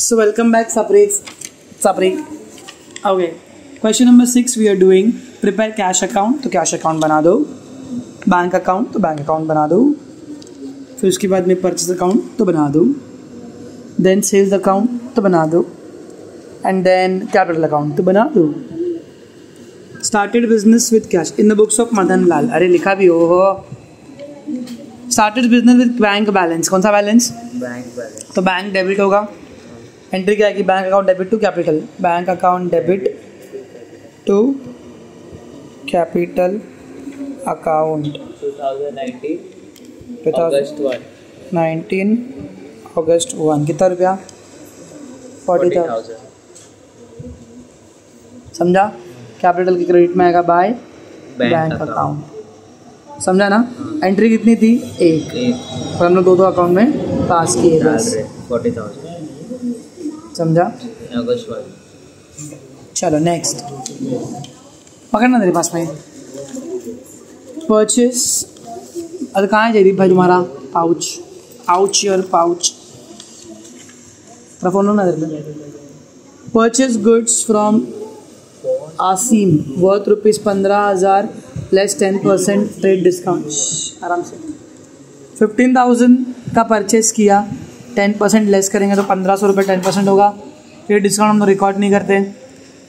So welcome back, Saprik. Okay. Question number 6 we are doing prepare cash account. तो cash account बना दो. Bank account तो bank account बना दो. फिर उसके बाद में परचेज अकाउंट तो बना दो. देन सेल्स अकाउंट तो बना दो. एंड देन कैपिटल अकाउंट तो बना दो. Started business with cash in the books of Madan Lal. अरे लिखा भी हो. Started business with bank balance. कौन सा बैलेंस? Bank balance. तो बैंक डेबिट होगा. एंट्री क्या आएगी? Bank account debit to capital. Bank account debit to capital account 2019 अगस्त 1. कितना रुपया? 40,000. समझा? कैपिटल की क्रेडिट में आएगा बाय बैंक अकाउंट. समझा ना? एंट्री कितनी थी? एक. और हम लोग दो अकाउंट में पास किए बस. 40,000. समझा? अगस्त 1. चलो नेक्स्ट पकड़ना तेरे पास में. परचेस. अरे कहाँ है जयदीप भाई तुम्हारा पाउच योर पाउच फोन लो ना तेरे. Purchase goods from Asim worth ₹15,000 less 10% trade discount. आराम से 15,000 का परचेस किया. 10% लेस करेंगे तो 1,500 रुपये 10% होगा. ट्रेड डिस्काउंट हम लोग रिकॉर्ड नहीं करते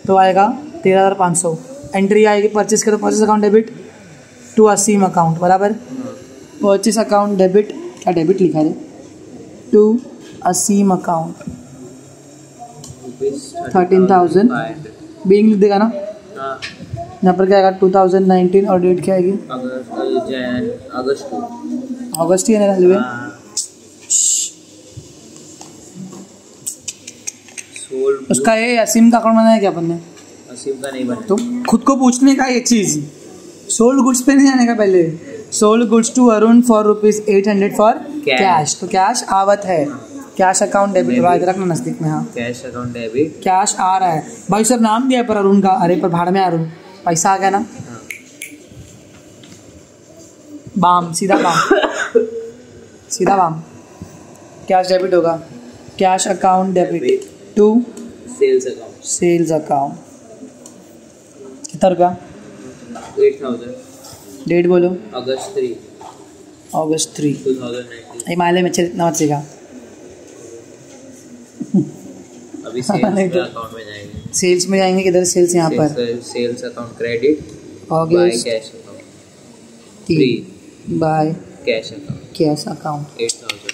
तो आएगा 13,500. एंट्री आएगी परचेस करो. Purchase account debit to Aseem account बराबर. परचेस अकाउंट डेबिट क्या डेबिट लिखा है टू असीम अकाउंट 13,000 बीइंग लिख देगा ना. यहाँ पर क्या आएगा 2019 और डेट क्या आएगी? अगस्त ही है ना. उसका ये असीम का अकाउंट बनाया क्या अपन ने? असीम का नहीं बना. तो खुद को पूछने का एक चीज. सोल्ड गुड्स पे नहीं आने का पहले. Sold goods to Arun for ₹800 for cash. तो कैश आवत है. कैश अकाउंट डेबिट रखना नजदीक में. हाँ कैश अकाउंट डेबिट. कैश आ रहा है भाई. सर नाम दिया है पर अरुण का. अरे पर भाड़ में अरुण पैसा आ गया ना. बाम सीधा बाम. कैश डेबिट होगा. Cash account debit to sales account. कितना रुपया? 8,000. डेट बोलो. अगस्त 3 2019. हिमालय में इतना मत सीखा. अभी सेल्स अकाउंट में जाएंगे. सेल्स में जाएंगे. किधर सेल्स? यहाँ पर sales account credit August cash account 3 by cash account 8,000.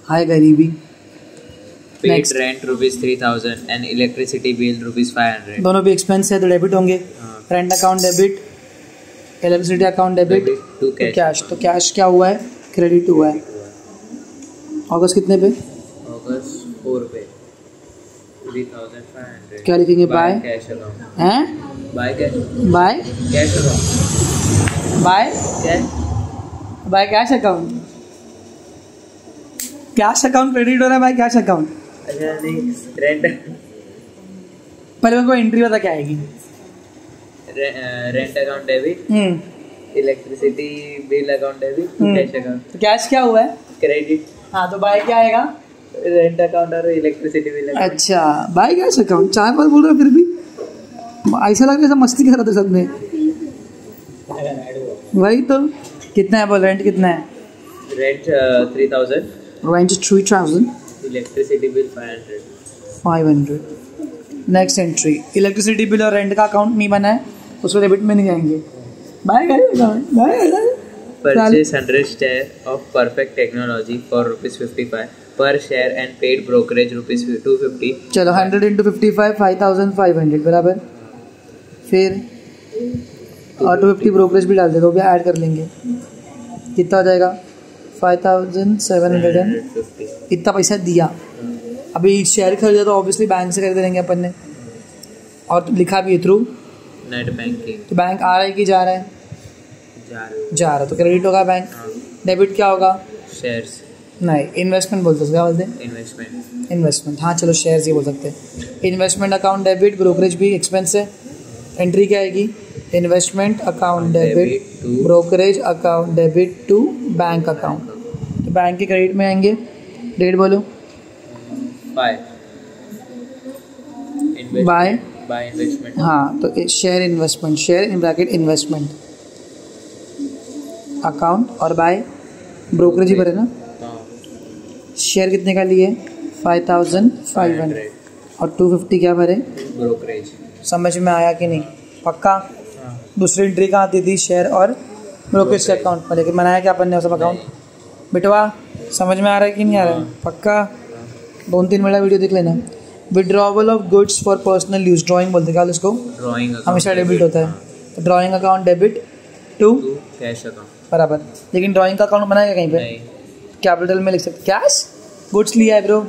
हाय गरीबी. Paid rent ₹3,000 and electricity bill ₹500. दोनों भी एक्सपेंस है तो डेबिट होंगे. Rent account debit. Electricity account debit to cash. तो कैश क्या हुआ है? क्रेडिट हुआ है. अगस्त कितने पे? अगस्त 4 पे 3,500. क्या लिखेंगे? By cash account. हैं? By cash account. By cash account. Cash account credit हो रहा है बाय कैश अकाउंट. अच्छा नहीं रेंट. पहले मेरे को एंट्री बता क्या आएगी. Rent account debit. Electricity bill account debit cash account. तो कैश क्या हुआ है? क्रेडिट. हाँ तो बाय क्या आएगा? रेंट अकाउंट और इलेक्ट्रिसिटी बिल. अच्छा बाय कैश अकाउंट. 4 बार बोल रहे हो फिर भी ऐसा लग रहा है मस्ती कर रहा था सब में. वही तो. कितना है बोल? रेंट कितना है? Rent 3,000. Rent 3,000. Electricity bill 500. Next entry. Electricity bill और रेंट का अकाउंट नहीं बना है उसको डेबिट में नहीं जाएंगे. Bye account. Purchase 100 share of Perfect Technology for ₹55 per share and paid brokerage ₹250. चलो 100 into 55 5,500 बराबर. फिर और 250 ब्रोकरेज भी डाल दे. तो भी ऐड कर लेंगे. कितना हो जाएगा? 5,750. इतना पैसा दिया. अभी शेयर खरीदा तो ऑब्वियसली बैंक से खरीद लेंगे अपन ने. और लिखा भी है थ्रू नेट बैंकिंग. तो बैंक आ रहा है कि जा रहा है? जा रहा. तो क्रेडिट होगा बैंक. डेबिट क्या होगा? शेयर्स. नहीं इन्वेस्टमेंट बोलते. क्या बोलते हैं? इन्वेस्टमेंट. हाँ चलो शेयर्स ही बोल सकते हैं. Investment account debit. ब्रोकरेज भी एक्सपेंस है. एंट्री क्या आएगी? Investment account debit brokerage account debit to bank account. तो बैंक के क्रेडिट में आएंगे. डेट बोलो। By investment. हाँ तो share investment, share in bracket investment account, और बाय ब्रोकरेज ही भरे ना। शेयर कितने का लिए? 5500 और 250 क्या भरे? ब्रोकरेज। समझ में आया कि नहीं? पक्का? दूसरी एंट्री कहाँ आती थी? शेयर और ब्रोकरेज के अकाउंट पर, लेकिन बनाया क्या अपन ने? सब अकाउंट। बिटवा समझ में आ रहा है कि नहीं आ रहा है? पक्का? 2-3 मिनट वीडियो देख लेना। Withdrawal of goods for personal use, drawing बोलते हैं क्या उसको? ड्राइंग हमेशा डेबिट होता है, तो drawing account debit to cash account बराबर। लेकिन ड्राइंग का अकाउंट बनाएगा कहीं पे? कैपिटल में लिख सकते। कैश गुड्स लिया है ब्रो,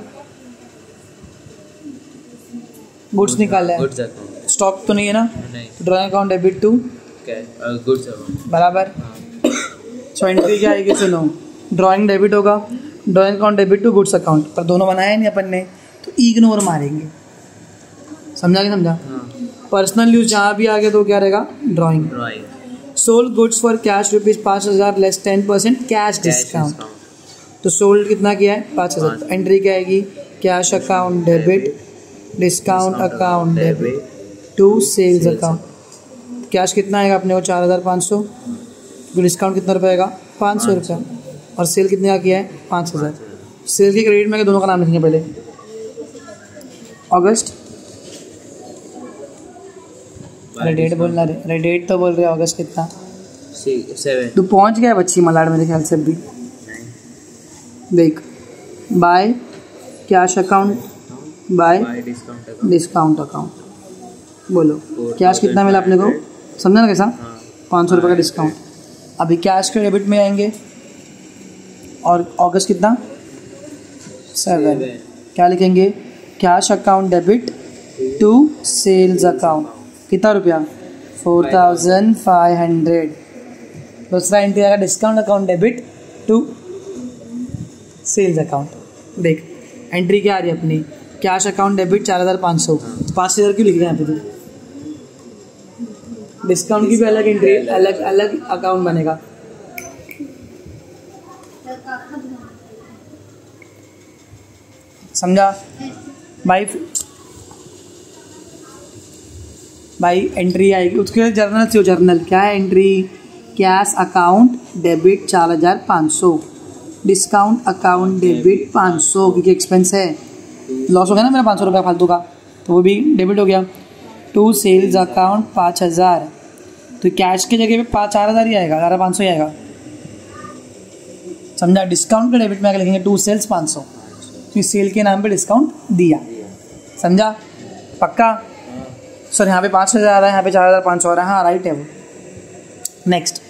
गुड्स निकाला है, स्टॉक तो नहीं है ना, drawing account debit to goods account बराबर। सो एंट्री क्या आएगी? सुनो, ड्राइंग डेबिट होगा, drawing account debit to goods account, पर दोनों बनाया नहीं अपन ने, तो इग्नोर मारेंगे। समझा कि समझा? पर्सनल यूज जहाँ भी आ गया तो क्या रहेगा? Drawing. Sold goods for cash ₹5000 less 10% cash discount. तो सोल्ड कितना किया है? 5000। एंट्री क्या आएगी? Cash account debit discount account debit to sales account. Cash कितना आएगा अपने को? 4500। डिस्काउंट कितना रुपये आएगा? 500 रुपये। और सेल कितने का किया है? 5000। सेल के क्रेडिट में दोनों का नाम लिखेंगे पहले। अगस्त, अरे डेट बोलना रे, अरे डेट तो बोल रहे अगस्त कितना? 7। तू पहुंच गया बच्ची मलाड मेरे ख्याल से भी। देख, bye cash account, bye discount account. बोलो कैश कितना मिला अपने को? समझा ना कैसा? 500 रुपये का डिस्काउंट। अभी कैश के डेबिट में आएंगे, और अगस्त कितना? 7। क्या लिखेंगे? Cash account debit to sales account. कितना रुपया? 4500। दूसरा एंट्री आएगा discount account debit to sales account. देख एंट्री क्या आ रही है अपनी? कैश अकाउंट डेबिट 4500, 5000 क्यों लिख रहे हैं यहाँ पे? तो डिस्काउंट की भी अलग एंट्री, अलग अलग अकाउंट बनेगा। समझा भाई? एंट्री आएगी उसके जर्नल से। जर्नल क्या है? Entry cash account debit 4500, discount account debit 500, क्योंकि एक्सपेंस है, लॉस हो गया ना मेरा 500 रुपया फालतू का, तो वो भी डेबिट हो गया। टू सेल्स अकाउंट 5000, तो कैश की जगह पे 4000 ही आएगा, 11500 ही आएगा। समझा? डिस्काउंट के डेबिट में आगे लिखेंगे टू सेल्स 500, तो सेल के नाम पे डिस्काउंट दिया। समझा? पक्का? सर यहाँ पे 5000 आ रहा है, यहाँ पे 4500 आ रहा है। हाँ राइट है वो। Next,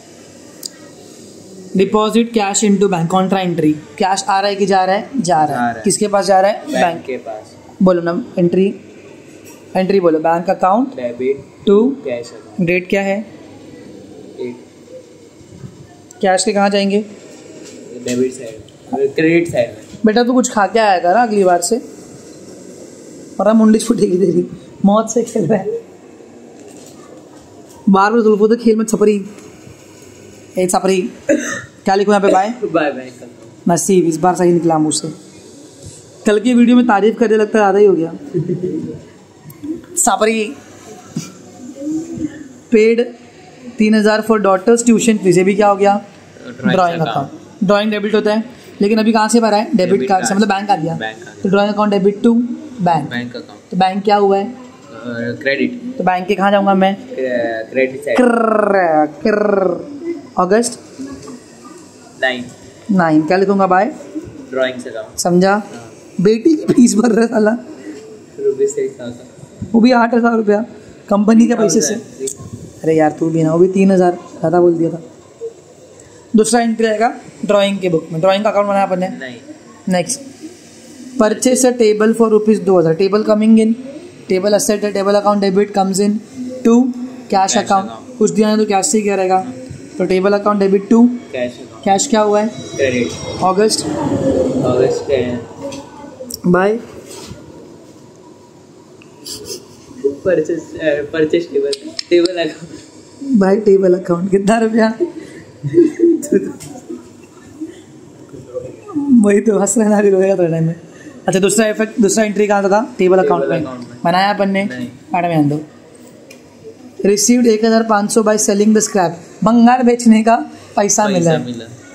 deposit cash into bank, contra entry. Cash आ रहा है कि जा रहा है? जा रहा है। किसके पास जा रहा है? बैंक के पास। बोलो ना एंट्री, एंट्री बोलो। Bank account debit to cash account. Date क्या है? कैश के कहाँ जाएंगे? डेबिट साइड, क्रेडिट साइड में। बेटा तू कुछ खा के आया कर अगली बार से, और मुंडी फूटेगी तेरी। मौत से खेल रहा है बार बार। जुल्फों तो खेल में छपरी, एक छपरी। क्या लिखूँ यहाँ पे? By by. नसीब इस बार सही निकला मुझसे। कल की वीडियो में तारीफ करने लगता है, आधा ही हो गया। छपरी। Paid 3000 for daughter's tuition fees, ये भी क्या हो गया? Drawing account. ड्राइंग डेबिट होता है, लेकिन अभी कहाँ से भरा है? डेबिट कार्ड से, मतलब बैंक आ गया। तो drawing account debit to bank account. तो बैंक क्या हुआ है? क्रेडिट। तो बैंक के कहाँ जाऊँगा मैं? Credit side. अगस्त 9 क्या लिखूंगा? By drawing account. समझा? बेटी की फीस भर रहा है साला, वो भी 8000 रुपया कंपनी के पैसे से। अरे यार तू भी ना, वो भी 3000 ज़्यादा बोल दिया था। दूसरा एंट्री आएगा ड्राइंग के बुक में। ड्राइंग का अकाउंट बनाया अपन ने। Next, purchase a table for ₹2000। Table coming in, table asset है, table account debit comes in to cash account. कुछ दिया है तो कैश से क्या रहेगा? तो table account debit to cash क्या हुआ है? क्रेडिट। अगस्त by purchase table account. By table account कितना रुपया? वही तो हंस रहना भी रोएगा थोड़े टाइम में। अच्छा दूसरा इफेक्ट, दूसरा एंट्री कहाँ था? टेबल अकाउंट में बनाया अपन ने, मैडम ध्यान दो। Received 1500 by selling the scrap, भंगार बेचने का पैसा मिला,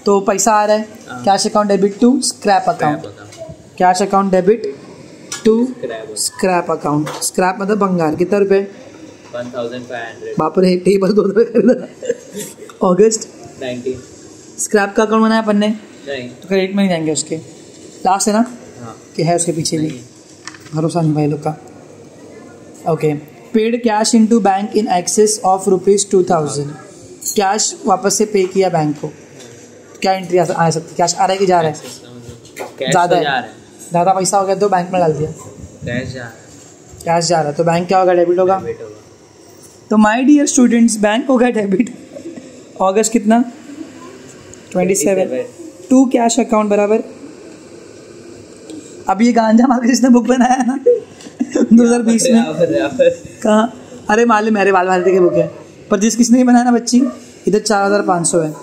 तो पैसा आ रहा है। Cash account debit to scrap account, cash account debit to scrap account. Scrap मतलब भंगार, कितना रुपए? 1500। बाप रे, टेबल 2 रुपए खरीदा। अगस्त 19। स्क्रैप का अकाउंट बनाया अपन ने, नहीं तो क्रेडिट में नहीं जाएंगे उसके, लास्ट है ना? हाँ। कि है उसके पीछे भी, भरोसा नहीं भाई लोग का। Okay, paid cash into bank in excess of ₹2000, cash वापस से पे किया बैंक को, क्या एंट्री आ सकती? कैश आ रहा है कि जा रहा है? ज़्यादा है, ज़्यादा पैसा हो गया तो बैंक में डाल दिया, कैश जा रहा है तो बैंक क्या होगा? डेबिट होगा। तो माय डियर स्टूडेंट्स, बैंक हो गया डेबिट। अगस्त कितना? 27। टू कैश अकाउंट बराबर, अब ये गांजा मार के जिसने बुक बनाया है ना 2020 में, कहाँ? अरे मालूम है, अरे बाल भारती की बुक है, पर जिस किसने बनाया ना बच्ची, इधर 4500 है।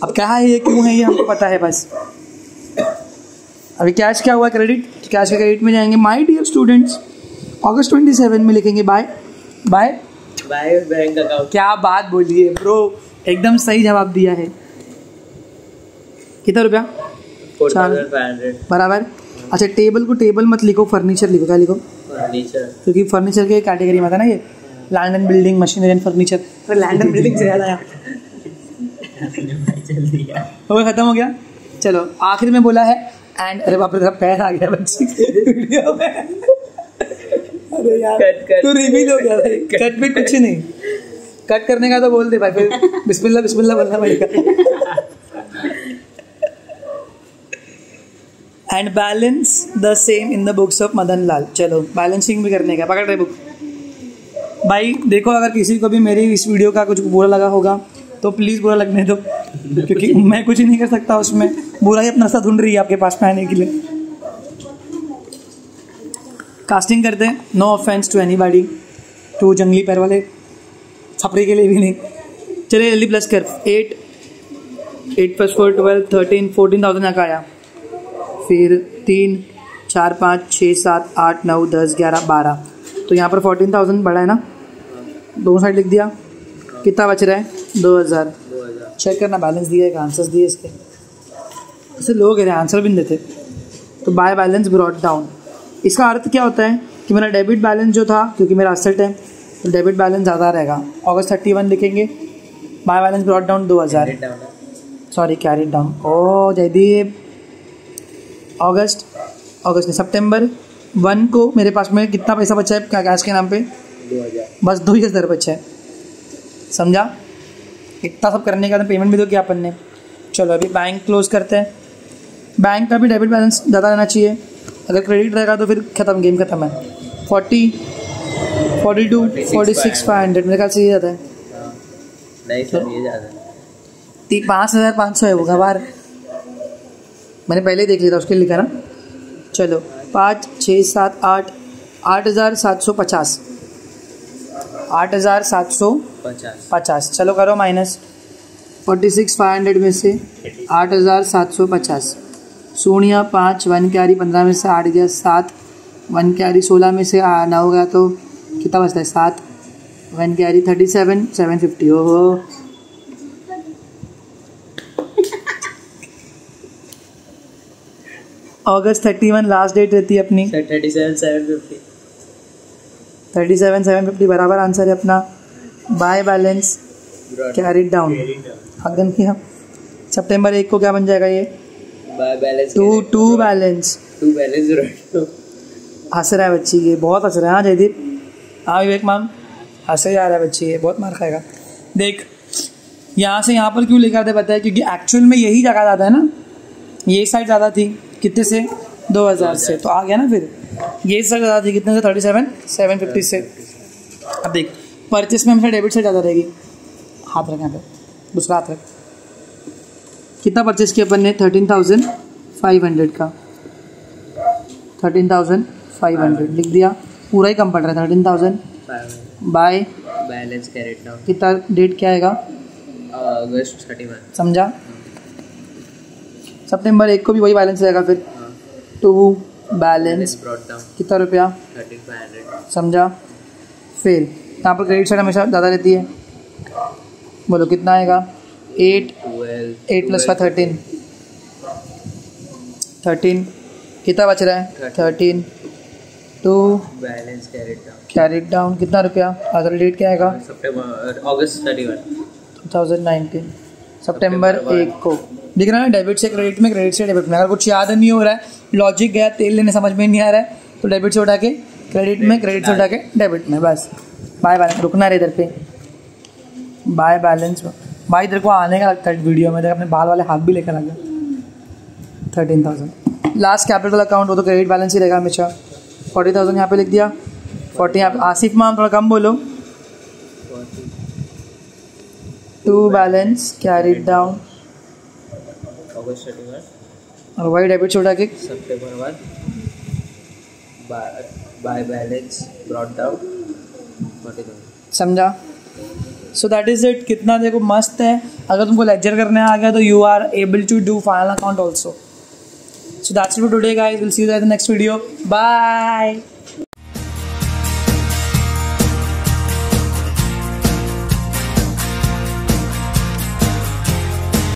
अब क्या है ये, क्यों है ये, हमको पता है बस। अभी कैश क्या हुआ? क्रेडिट, कैश के क्रेडिट में जाएंगे। माय डियर स्टूडेंट्स, अगस्त 27 में लिखेंगे by by by bank account. क्या बात बोली है ब्रो, एकदम सही जवाब दिया है। कितना रुपया? 4500 बराबर। अच्छा टेबल को टेबल मत लिखो, फर्नीचर लिखो। क्या लिखो? फर्नीचर, क्योंकि फर्नीचर के कैटेगरी में था ना ये, land and building, machinery and furniture. अरे लैंड एंड बिल्डिंग से याद आया, हो खत्म हो गया। चलो आखिर में बोला है एंड, अरे बाप रे तेरा पैर आ गया बच्ची वीडियो में। अरे यार तू रिवील हो गया भाई, कट में कुछ नहीं, कट करने का तो बोल दे भाई, फिर बिस्मिल्लाह बिस्मिल्लाह बोलना पड़ेगा। And balance the same in the books of Madan Lal. चलो बैलेंसिंग भी करने का, पकड़ रहे बुक भाई। देखो अगर किसी को भी मेरी इस वीडियो का कुछ बुरा लगा होगा तो प्लीज़ बुरा लगने दो, क्योंकि मैं कुछ नहीं कर सकता उसमें, बुरा ही अपना साथ ढूंढ रही है आपके पास में आने के लिए। कास्टिंग करते हैं, no offence to anybody, to जंगली पैर वाले छपरी के लिए भी नहीं। चलिए जल्दी प्लस कर, 8 + 4 12 13 14,000 का आया, फिर 3 4 5 6 7 8 9 10 11 12, तो यहाँ पर 14,000 बढ़ा है ना, दोनों साइड लिख दिया। कितना बच रहा है? 2000। चेक करना बैलेंस दिया है, आंसर्स दिए इसके, ऐसे लोग हैं आंसर भी नहीं देते। तो बाय बैलेंस ब्रॉट डाउन, इसका अर्थ क्या होता है कि मेरा डेबिट बैलेंस जो था, क्योंकि मेरा असेट है तो डेबिट बैलेंस ज़्यादा रहेगा। अगस्त 31 लिखेंगे, by balance brought down 2000, sorry carried down. ओ जयदीप, अगस्त नहीं सितंबर 1 को मेरे पास में कितना पैसा बचा है क्या कैश के नाम पे? 2000, बस 2000 बचा है, समझा? इतना सब करने का तो पेमेंट भी तो किया अपन ने। चलो अभी बैंक क्लोज करते हैं। बैंक का भी डेबिट बैलेंस ज़्यादा रहना चाहिए, अगर क्रेडिट रहेगा तो फिर खत्म, गेम खत्म है। 40 42 46 500 मेरे ख्याल से ये ज़्यादा है। नहीं सर ये ज़्यादा है, 5500 है वो गवार, मैंने पहले ही देख लिया था उसके लिए लिखा ना। चलो 5 6 7 8 8750, 8750। चलो करो माइनस 46,500 में से 8750, 0 5 1 कैरी 15 में से 8 गया 7, 1 कैरी 16 में से 9 गया तो कितना बचता है? 7, 1 कैरी 37,750। ओहो अगस्त 31 लास्ट डेट रहती है अपनी, 37,750। 37,750 बराबर आंसर है अपना। बाय बैलेंस कैरिड डाउन, अगन किया। सितंबर 1 को क्या बन जाएगा ये? बाय बैलेंस टू बैलेंस हंस रहा है बच्ची, ये बहुत हंस रहा है। हाँ जयदीप, हाँ विवेक मैम, हंसे जा रहा है बच्ची, ये बहुत मार खाएगा। देख यहाँ से यहाँ पर क्यों लेकर आते पता है? क्योंकि एक्चुअल में यही जगह ज़्यादा है ना, ये साइड ज़्यादा थी, कितने से? 2000 से, तो आ गया ना। फिर ये साइड ज़्यादा थी, कितने से? 37,750 से। अब देख परचेस में हमेशा डेबिट साइड ज़्यादा रहेगी। हाथ रख यहाँ पे, दूसरा हाथ रख। कितना परचेस किया अपन ने? 13,500 का, 13,500 लिख दिया, पूरा ही कम पड़ रहा है। 13,000 बाय बैलेंस कैरिड डाउन, कितना डेट क्या आएगा? अगस्त 31, समझा? सितंबर 1 को भी वही बैलेंस रहेगा फिर। टू बैलेंस कितना रुपया 13,500 समझा। फिर यहाँ पर क्रेडिट साइड हमेशा ज़्यादा रहती है, बोलो कितना आएगा 8 + 5 13 कितना बच रहा है 13 टू बैलेंस कैरिड डाउन कितना रुपया आज डेट क्या आएगा अगस्त 31 2019 सितंबर 1 को। दिख रहा है ना डेबिट से क्रेडिट में, क्रेडिट से डेबिट में। अगर कुछ याद नहीं हो रहा है, लॉजिक गया तेल लेने समझ में नहीं आ रहा है, तो डेबिट से उठा के क्रेडिट में, क्रेडिट से उठा के डेबिट में, बस। बाय बैलेंस रुकना रहे इधर पे, बाय बैलेंस। भाई इधर को आने का लगता है वीडियो में, अपने बाल वाले हाथ भी लेकर आ गया। 13,000 लास्ट कैपिटल अकाउंट, वो तो क्रेडिट बैलेंस ही रहेगा हमेशा। 40,000 यहाँ पे लिख दिया, 40 यहाँ पे। आसिफ मैम थोड़ा कम बोलो। टू बैलेंस कैरिड डाउन अगस्त 31 और वही डेबिट से उठा के सितंबर 1 बाय बैलेंस ब्रॉट डाउन 40,000 समझा। So that is it. कितना देखो मस्त है। अगर तुमको लेक्चर करने आ गया तो you are able to do final account also. So that's it for today guys, will see you in the next video, bye.